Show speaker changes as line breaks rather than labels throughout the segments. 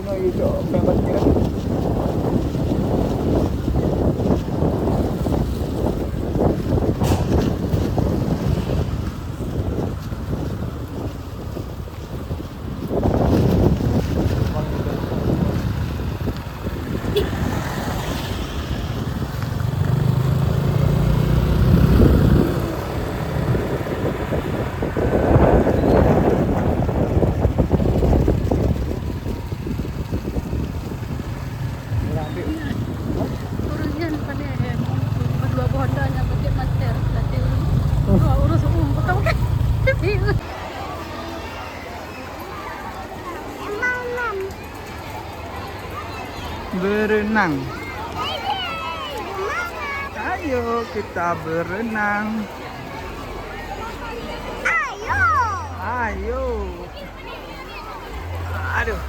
no hijau pengen kira.
Urus yan pala eh. Madua Honda niya, bakit master? Dati urus betul kan?
Berenang. Ayo kita berenang. Ayo. Aduh.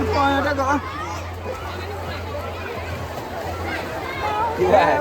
Supaya ada kok. Iya.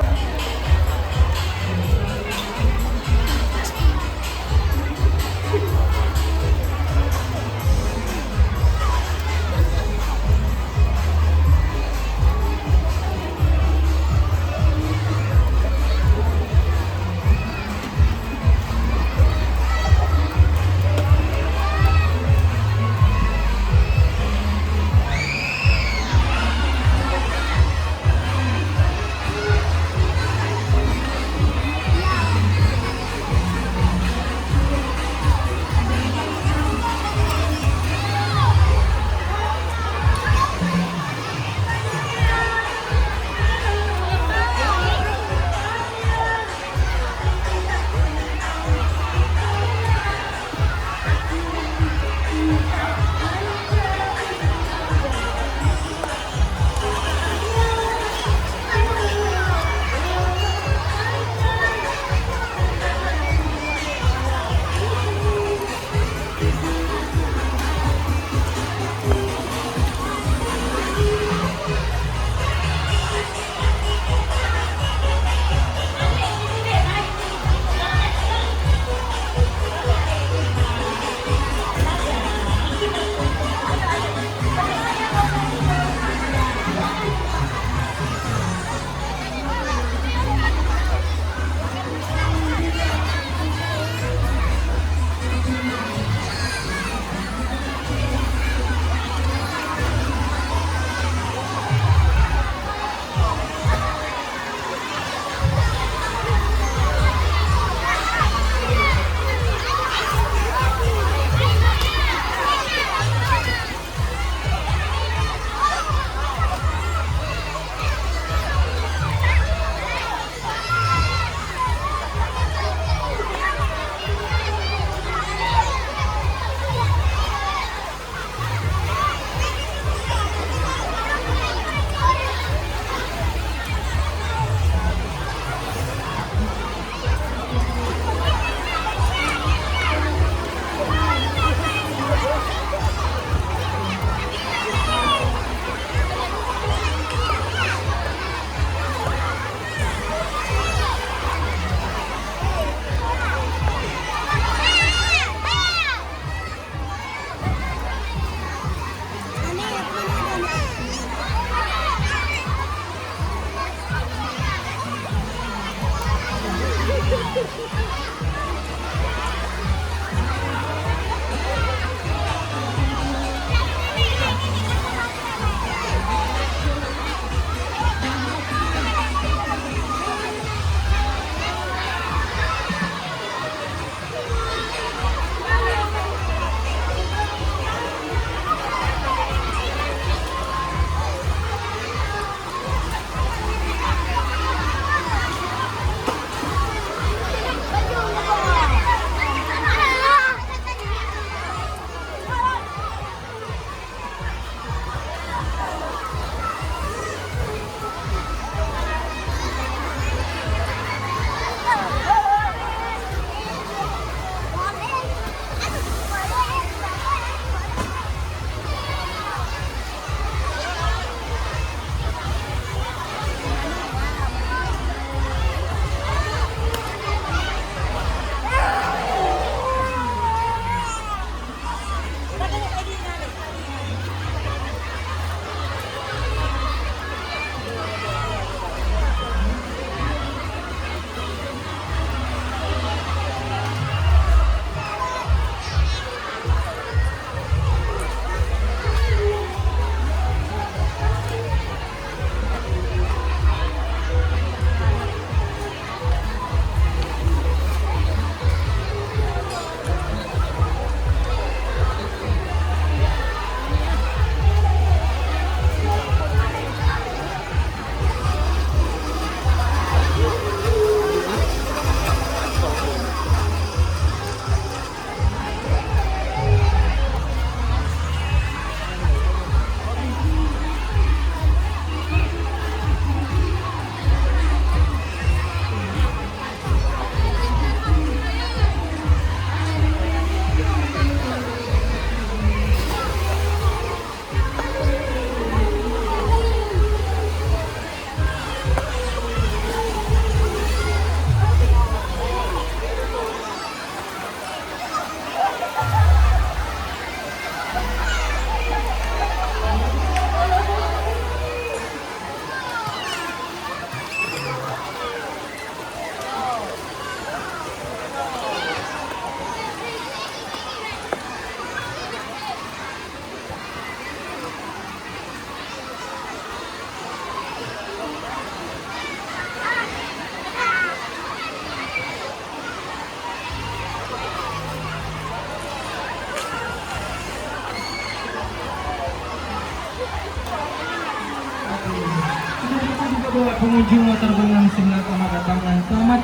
Kita juga bawa pengunjung motor berenang sebelah selamat datang dan selamat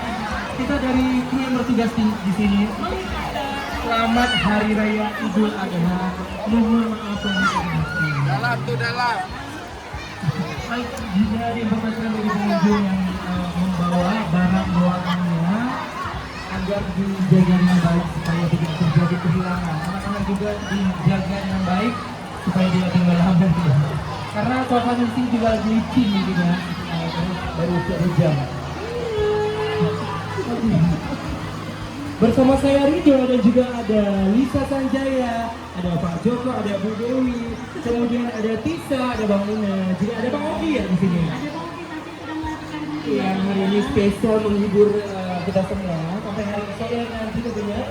kita dari kru yang bertugas di sini. Selamat Hari Raya Idul Adha. Mohon maaf lahir dan batin.
Dalam tuh dalam.
Baik, juga diinformasikan dari pengunjung yang membawa barang bawaannya agar dijaga dengan baik supaya tidak terjadi kehilangan. Anak-anak juga dijaga dengan baik supaya dia tinggal lama gitu. Karena suasana di sini juga lagi licin gitu ya. Terus baru hujan. Bersama saya Ridho dan juga ada Lisa Sanjaya, ada Pak Joko, ada Bu Dewi, kemudian ada Tisa, ada Bang Ina, juga ada Bang Ogi ya di sini. Yang hari ini spesial menghibur kita semua sampai hari sore nanti tentunya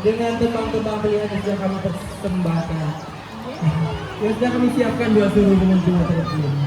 dengan tembang-tembang pilihan yang sudah kami persembahkan. Yang sudah kami siapkan dua seluruh pengunjung terlebih.